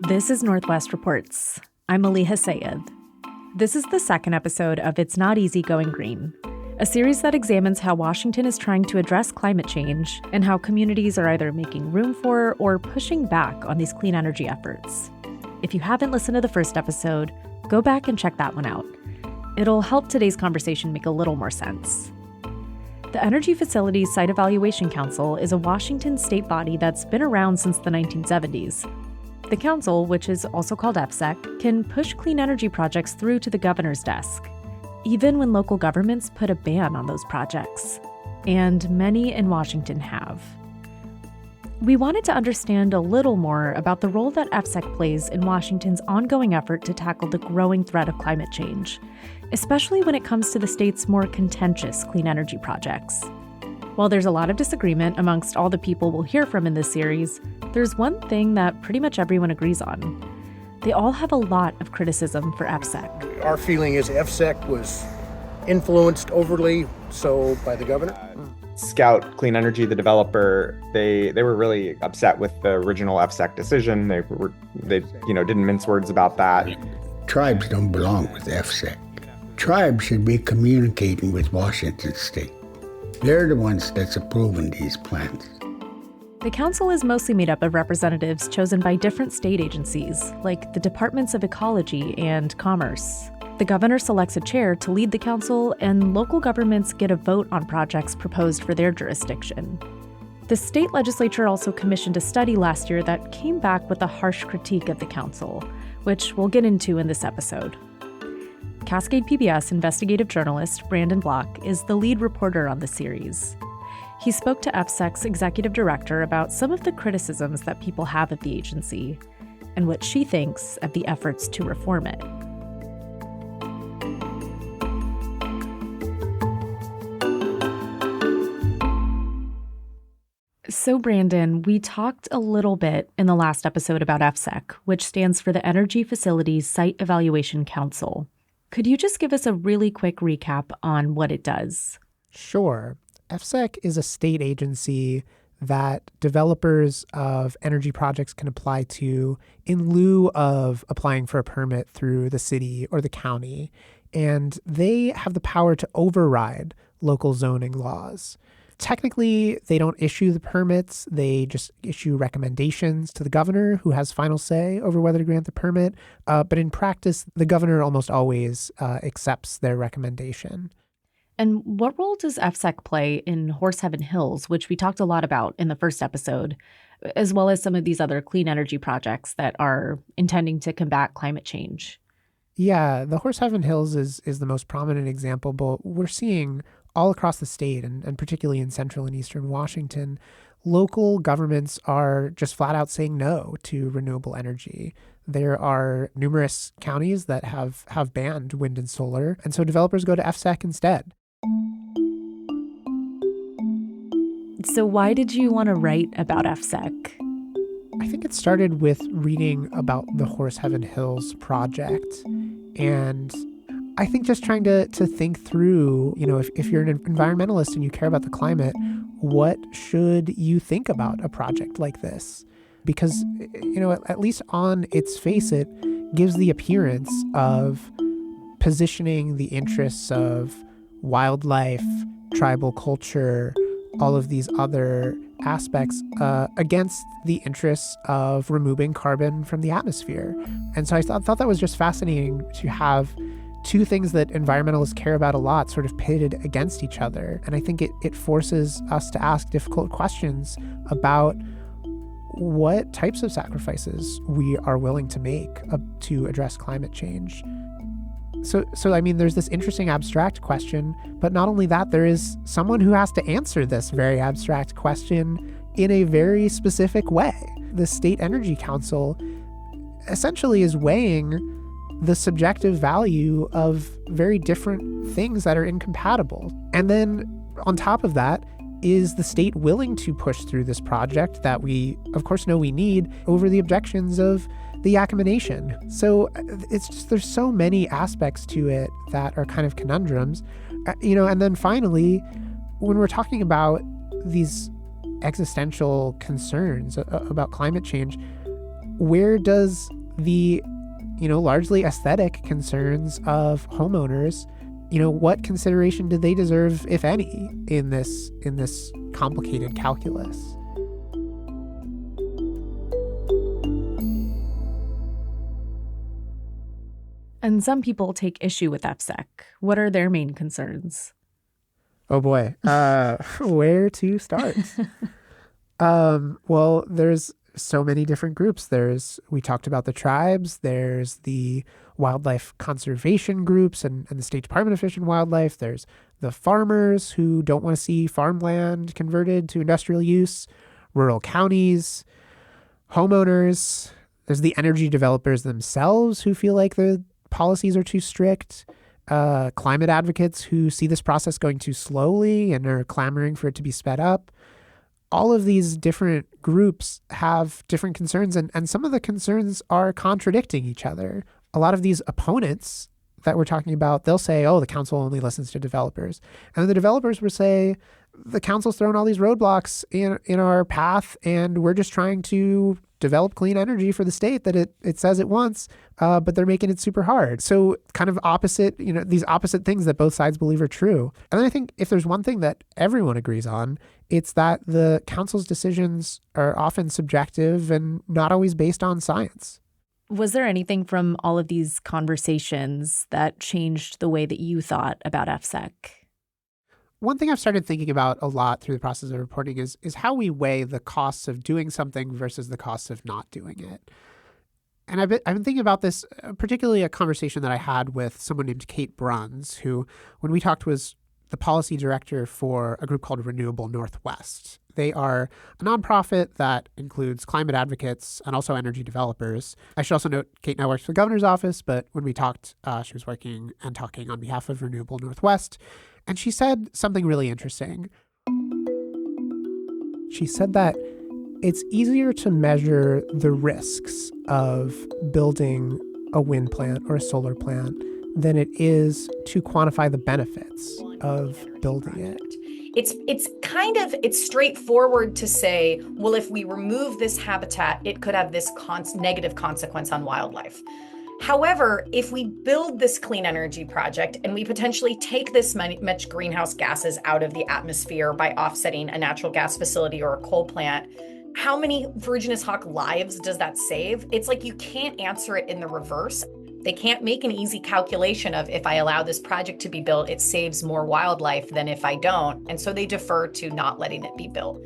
This is Northwest Reports. I'm Aliha Sayed. This is the second episode of It's Not Easy Going Green, a series that examines how Washington is trying to address climate change and how communities are either making room for or pushing back on these clean energy efforts. If you haven't listened to the first episode, go back and check that one out. It'll help today's conversation make a little more sense. The Energy Facilities Site Evaluation Council is a Washington state body that's been around since the 1970s. The council, which is also called EFSEC, can push clean energy projects through to the governor's desk, even when local governments put a ban on those projects. And many in Washington have. We wanted to understand a little more about the role that EFSEC plays in Washington's ongoing effort to tackle the growing threat of climate change, especially when it comes to the state's more contentious clean energy projects. While there's a lot of disagreement amongst all the people we'll hear from in this series, there's one thing that pretty much everyone agrees on. They all have a lot of criticism for EFSEC. Our feeling is EFSEC was influenced overly so by the governor. Scout Clean Energy, the developer, they were really upset with the original EFSEC decision. They didn't mince words about that. Tribes don't belong with EFSEC. Tribes should be communicating with Washington State. They're the ones that's approving these plans. The council is mostly made up of representatives chosen by different state agencies, like the Departments of Ecology and Commerce. The governor selects a chair to lead the council, and local governments get a vote on projects proposed for their jurisdiction. The state legislature also commissioned a study last year that came back with a harsh critique of the council, which we'll get into in this episode. Cascade PBS investigative journalist Brandon Block is the lead reporter on the series. He spoke to EFSEC's executive director about some of the criticisms that people have of the agency and what she thinks of the efforts to reform it. So, Brandon, we talked a little bit in the last episode about EFSEC, which stands for the Energy Facilities Site Evaluation Council. Could you just give us a really quick recap on what it does? Sure. EFSEC is a state agency that developers of energy projects can apply to in lieu of applying for a permit through the city or the county. And they have the power to override local zoning laws. Technically, they don't issue the permits. They just issue recommendations to the governor, who has final say over whether to grant the permit. But in practice, the governor almost always accepts their recommendation. And what role does EFSEC play in Horse Heaven Hills, which we talked a lot about in the first episode, as well as some of these other clean energy projects that are intending to combat climate change? Yeah, the Horse Heaven Hills is the most prominent example, but we're seeing all across the state, and particularly in central and eastern Washington, local governments are just flat out saying no to renewable energy. There are numerous counties that have banned wind and solar, and so developers go to EFSEC instead. So why did you want to write about EFSEC? I think it started with reading about the Horse Heaven Hills project, and I think just trying to think through, if you're an environmentalist and you care about the climate, what should you think about a project like this? Because, at least on its face, it gives the appearance of positioning the interests of wildlife, tribal culture, all of these other aspects against the interests of removing carbon from the atmosphere. And so I thought that was just fascinating to have two things that environmentalists care about a lot sort of pitted against each other. And I think it forces us to ask difficult questions about what types of sacrifices we are willing to make to address climate change. So I mean, there's this interesting abstract question, but not only that, there is someone who has to answer this very abstract question in a very specific way. The State Energy Council essentially is weighing the subjective value of very different things that are incompatible. And then on top of that, is the state willing to push through this project that we, of course, know we need over the objections of the Yakima Nation? So it's just, there's so many aspects to it that are kind of conundrums, and then finally, when we're talking about these existential concerns about climate change, where does the, largely aesthetic concerns of homeowners, what consideration do they deserve, if any, in this complicated calculus? And some people take issue with EFSEC. What are their main concerns? Oh boy, where to start? Well, there's so many different groups. We talked about the tribes, there's the wildlife conservation groups and the State Department of Fish and Wildlife, there's the farmers who don't want to see farmland converted to industrial use, rural counties, homeowners, there's the energy developers themselves who feel like the policies are too strict, climate advocates who see this process going too slowly and are clamoring for it to be sped up. All of these different groups have different concerns, and some of the concerns are contradicting each other. A lot of these opponents that we're talking about, they'll say, oh, the council only listens to developers. And then the developers will say, the council's thrown all these roadblocks in our path, and we're just trying to develop clean energy for the state that it says it wants, but they're making it super hard. So kind of opposite, these opposite things that both sides believe are true. And then I think if there's one thing that everyone agrees on, it's that the council's decisions are often subjective and not always based on science. Was there anything from all of these conversations that changed the way that you thought about EFSEC? One thing I've started thinking about a lot through the process of reporting is how we weigh the costs of doing something versus the costs of not doing it. And I've been thinking about this, particularly a conversation that I had with someone named Kate Bruns, who, when we talked, was the policy director for a group called Renewable Northwest. They are a nonprofit that includes climate advocates and also energy developers. I should also note Kate now works for the governor's office, but when we talked, she was working and talking on behalf of Renewable Northwest. And she said something really interesting. She said that it's easier to measure the risks of building a wind plant or a solar plant than it is to quantify the benefits of building it. It's straightforward to say, well, if we remove this habitat, it could have this negative consequence on wildlife. However, if we build this clean energy project and we potentially take this much greenhouse gases out of the atmosphere by offsetting a natural gas facility or a coal plant, how many Virginis hawk lives does that save? It's like you can't answer it in the reverse. They can't make an easy calculation of, if I allow this project to be built, it saves more wildlife than if I don't. And so they defer to not letting it be built.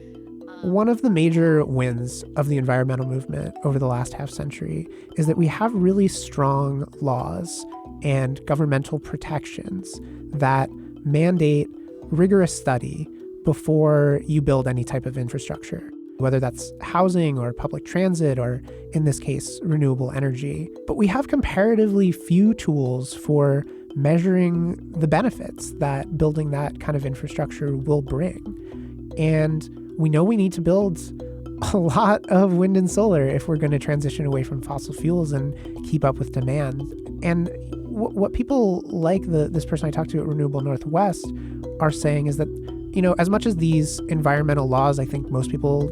One of the major wins of the environmental movement over the last half century is that we have really strong laws and governmental protections that mandate rigorous study before you build any type of infrastructure, whether that's housing or public transit or, in this case, renewable energy. But we have comparatively few tools for measuring the benefits that building that kind of infrastructure will bring. And we know we need to build a lot of wind and solar if we're going to transition away from fossil fuels and keep up with demand. And what people like this person I talked to at Renewable Northwest are saying is that, as much as these environmental laws, I think most people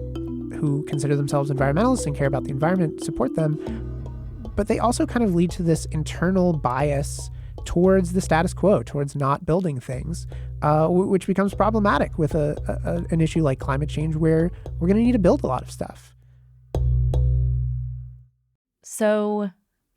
who consider themselves environmentalists and care about the environment support them, but they also kind of lead to this internal bias towards the status quo, towards not building things, which becomes problematic with an issue like climate change, where we're going to need to build a lot of stuff. So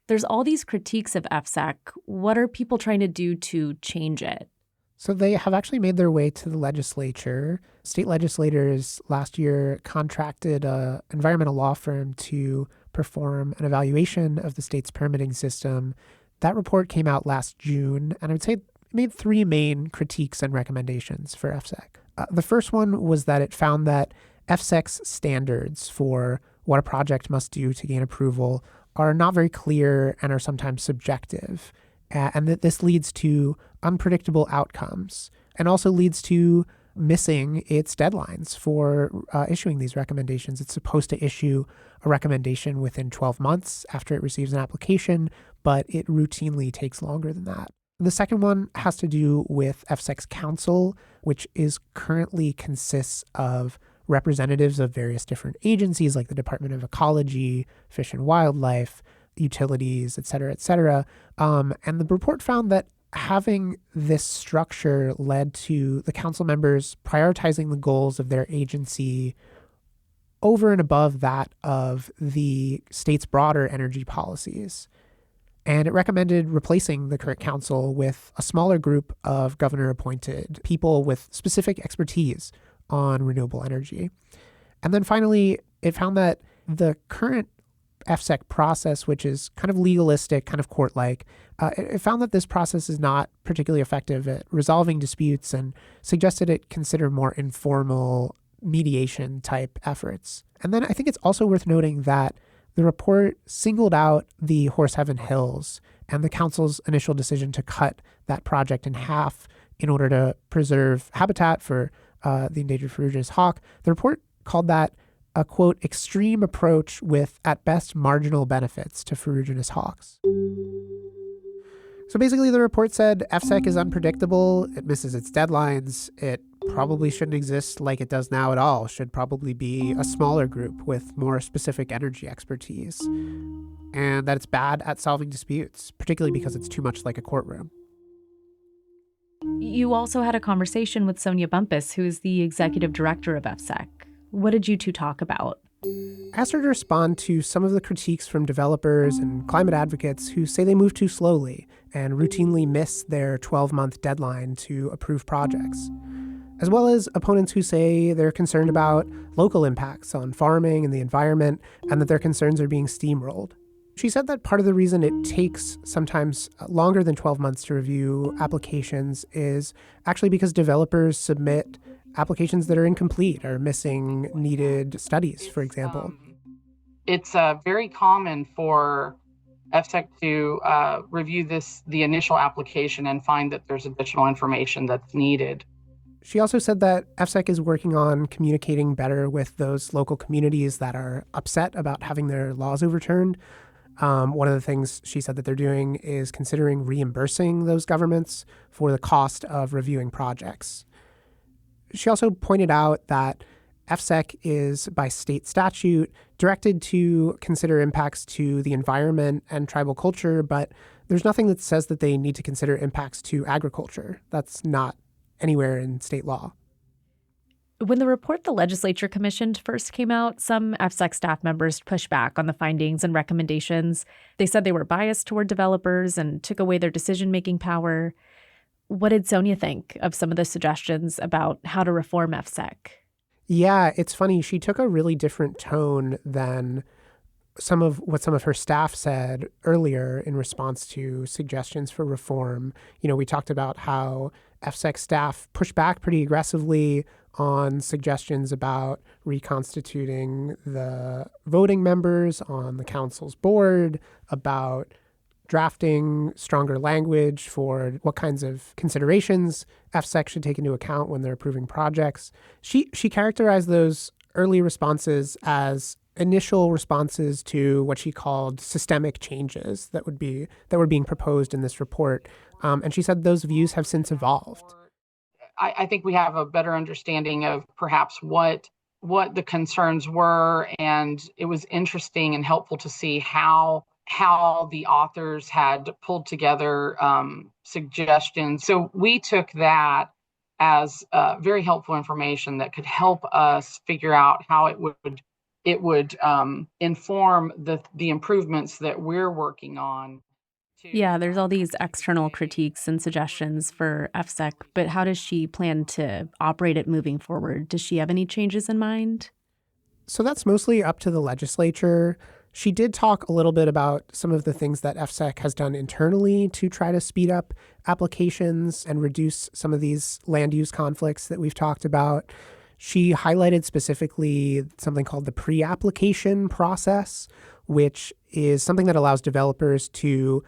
there's all these critiques of EFSEC. What are people trying to do to change it? So they have actually made their way to the legislature. State legislators last year contracted an environmental law firm to perform an evaluation of the state's permitting system. That report came out last June, and I would say it made three main critiques and recommendations for EFSEC. The first one was that it found that EFSEC's standards for what a project must do to gain approval are not very clear and are sometimes subjective, and that this leads to unpredictable outcomes and also leads to missing its deadlines for issuing these recommendations. It's supposed to issue a recommendation within 12 months after it receives an application, but it routinely takes longer than that. The second one has to do with EFSEC's council, which currently consists of representatives of various different agencies like the Department of Ecology, Fish and Wildlife, utilities, et cetera, et cetera. And the report found that having this structure led to the council members prioritizing the goals of their agency over and above that of the state's broader energy policies. And it recommended replacing the current council with a smaller group of governor-appointed people with specific expertise on renewable energy. And then finally, it found that the current EFSEC process, which is kind of legalistic, kind of court-like, it found that this process is not particularly effective at resolving disputes and suggested it consider more informal mediation type efforts. And then I think it's also worth noting that the report singled out the Horse Heaven Hills and the council's initial decision to cut that project in half in order to preserve habitat for the endangered ferruginous hawk. The report called that a, quote, extreme approach with, at best, marginal benefits to ferruginous hawks. So basically, the report said EFSEC is unpredictable, it misses its deadlines, it probably shouldn't exist like it does now at all, should probably be a smaller group with more specific energy expertise, and that it's bad at solving disputes, particularly because it's too much like a courtroom. You also had a conversation with Sonia Bumpus, who is the executive director of EFSEC. What did you two talk about? I asked her to respond to some of the critiques from developers and climate advocates who say they move too slowly and routinely miss their 12-month deadline to approve projects, as well as opponents who say they're concerned about local impacts on farming and the environment and that their concerns are being steamrolled. She said that part of the reason it takes sometimes longer than 12 months to review applications is actually because developers submit applications that are incomplete or missing needed studies, for example. It's very common for EFSEC to review the initial application and find that there's additional information that's needed. She also said that EFSEC is working on communicating better with those local communities that are upset about having their laws overturned. One of the things she said that they're doing is considering reimbursing those governments for the cost of reviewing projects. She also pointed out that EFSEC is, by state statute, directed to consider impacts to the environment and tribal culture, but there's nothing that says that they need to consider impacts to agriculture. That's not anywhere in state law. When the report the legislature commissioned first came out, some EFSEC staff members pushed back on the findings and recommendations. They said they were biased toward developers and took away their decision-making power. What did Sonia think of some of the suggestions about how to reform EFSEC? Yeah, it's funny. She took a really different tone than some of her staff said earlier in response to suggestions for reform. You know, we talked about how EFSEC staff pushed back pretty aggressively on suggestions about reconstituting the voting members on the council's board, about drafting stronger language for what kinds of considerations EFSEC should take into account when they're approving projects. She characterized those early responses as initial responses to what she called systemic changes that were being proposed in this report. And she said those views have since evolved. I think we have a better understanding of perhaps what the concerns were, and it was interesting and helpful to see how the authors had pulled together suggestions. So we took that as very helpful information that could help us figure out how it would inform the improvements that we're working on. Yeah, there's all these external critiques and suggestions for EFSEC, but how does she plan to operate it moving forward? Does she have any changes in mind? So that's mostly up to the legislature. She did talk a little bit about some of the things that EFSEC has done internally to try to speed up applications and reduce some of these land use conflicts that we've talked about. She highlighted specifically something called the pre-application process, which is something that allows developers to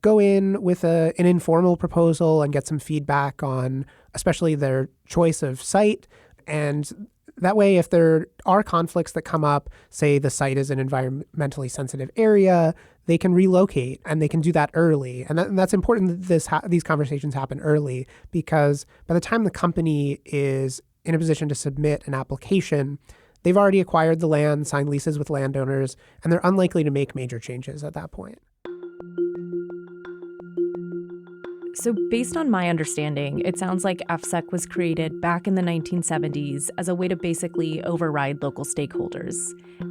go in with an informal proposal and get some feedback on especially their choice of site. And that way, if there are conflicts that come up, say the site is an environmentally sensitive area, they can relocate and they can do that early. And that's important that these conversations happen early, because by the time the company is in a position to submit an application, they've already acquired the land, signed leases with landowners, and they're unlikely to make major changes at that point. So based on my understanding, it sounds like EFSEC was created back in the 1970s as a way to basically override local stakeholders.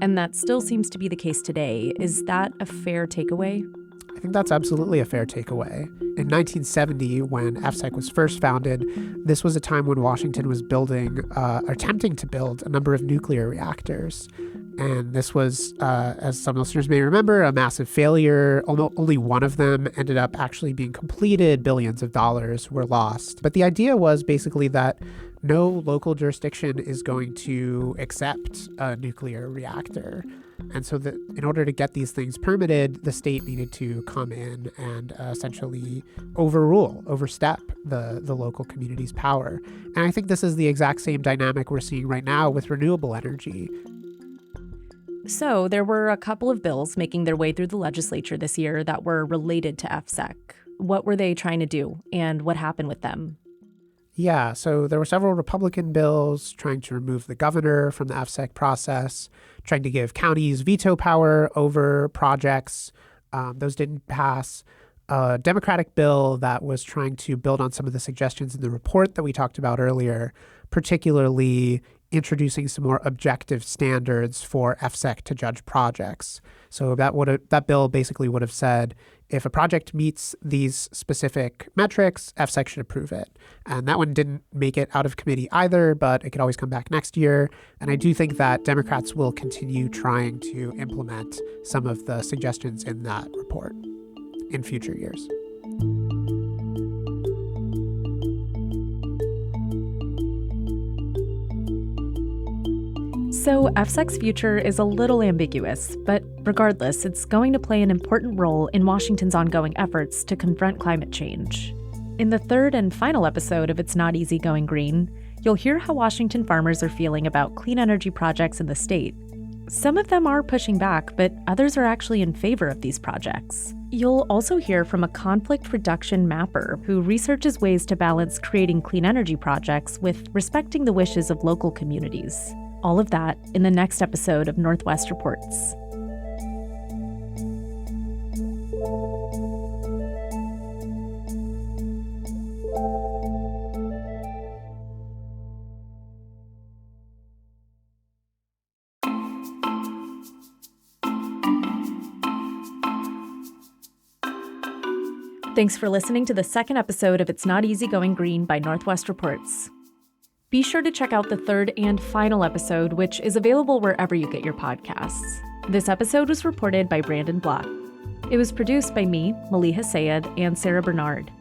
And that still seems to be the case today. Is that a fair takeaway? I think that's absolutely a fair takeaway. In 1970, when EFSEC was first founded, this was a time when Washington was attempting to build a number of nuclear reactors. And this was, as some listeners may remember, a massive failure. Only one of them ended up actually being completed. Billions of dollars were lost. But the idea was basically that no local jurisdiction is going to accept a nuclear reactor. And so that in order to get these things permitted, the state needed to come in and essentially overstep the local community's power. And I think this is the exact same dynamic we're seeing right now with renewable energy. So there were a couple of bills making their way through the legislature this year that were related to EFSEC. What were they trying to do, and what happened with them? Yeah, so there were several Republican bills trying to remove the governor from the EFSEC process, trying to give counties veto power over projects. Those didn't pass. A Democratic bill that was trying to build on some of the suggestions in the report that we talked about earlier, particularly introducing some more objective standards for EFSEC to judge projects. So that bill basically would have said, if a project meets these specific metrics, EFSEC should approve it. And that one didn't make it out of committee either, but it could always come back next year. And I do think that Democrats will continue trying to implement some of the suggestions in that report in future years. So EFSEC's future is a little ambiguous, but regardless, it's going to play an important role in Washington's ongoing efforts to confront climate change. In the third and final episode of It's Not Easy Going Green, you'll hear how Washington farmers are feeling about clean energy projects in the state. Some of them are pushing back, but others are actually in favor of these projects. You'll also hear from a conflict reduction mapper who researches ways to balance creating clean energy projects with respecting the wishes of local communities. All of that in the next episode of Northwest Reports. Thanks for listening to the second episode of It's Not Easy Going Green by Northwest Reports. Be sure to check out the third and final episode, which is available wherever you get your podcasts. This episode was reported by Brandon Block. It was produced by me, Maliha Sayed, and Sarah Bernard.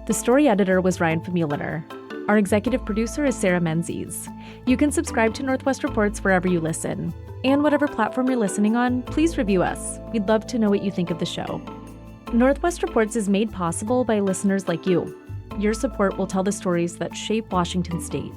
The story editor was Ryan Famuliner. Our executive producer is Sarah Menzies. You can subscribe to Northwest Reports wherever you listen. And whatever platform you're listening on, please review us. We'd love to know what you think of the show. Northwest Reports is made possible by listeners like you. Your support will tell the stories that shape Washington State.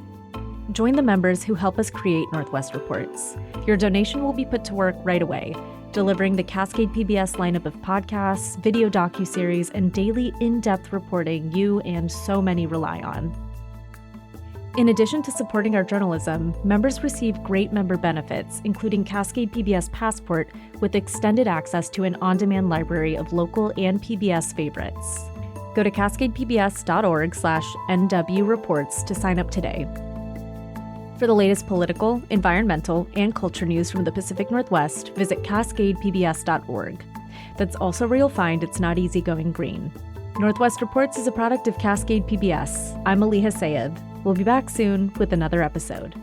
Join the members who help us create Northwest Reports. Your donation will be put to work right away, delivering the Cascade PBS lineup of podcasts, video docuseries, and daily in-depth reporting you and so many rely on. In addition to supporting our journalism, members receive great member benefits, including Cascade PBS Passport with extended access to an on-demand library of local and PBS favorites. Go to cascadepbs.org/NW Reports to sign up today. For the latest political, environmental, and culture news from the Pacific Northwest, visit cascadepbs.org. That's also where you'll find It's Not Easy Going Green. Northwest Reports is a product of Cascade PBS. I'm Maliha Sayed. We'll be back soon with another episode.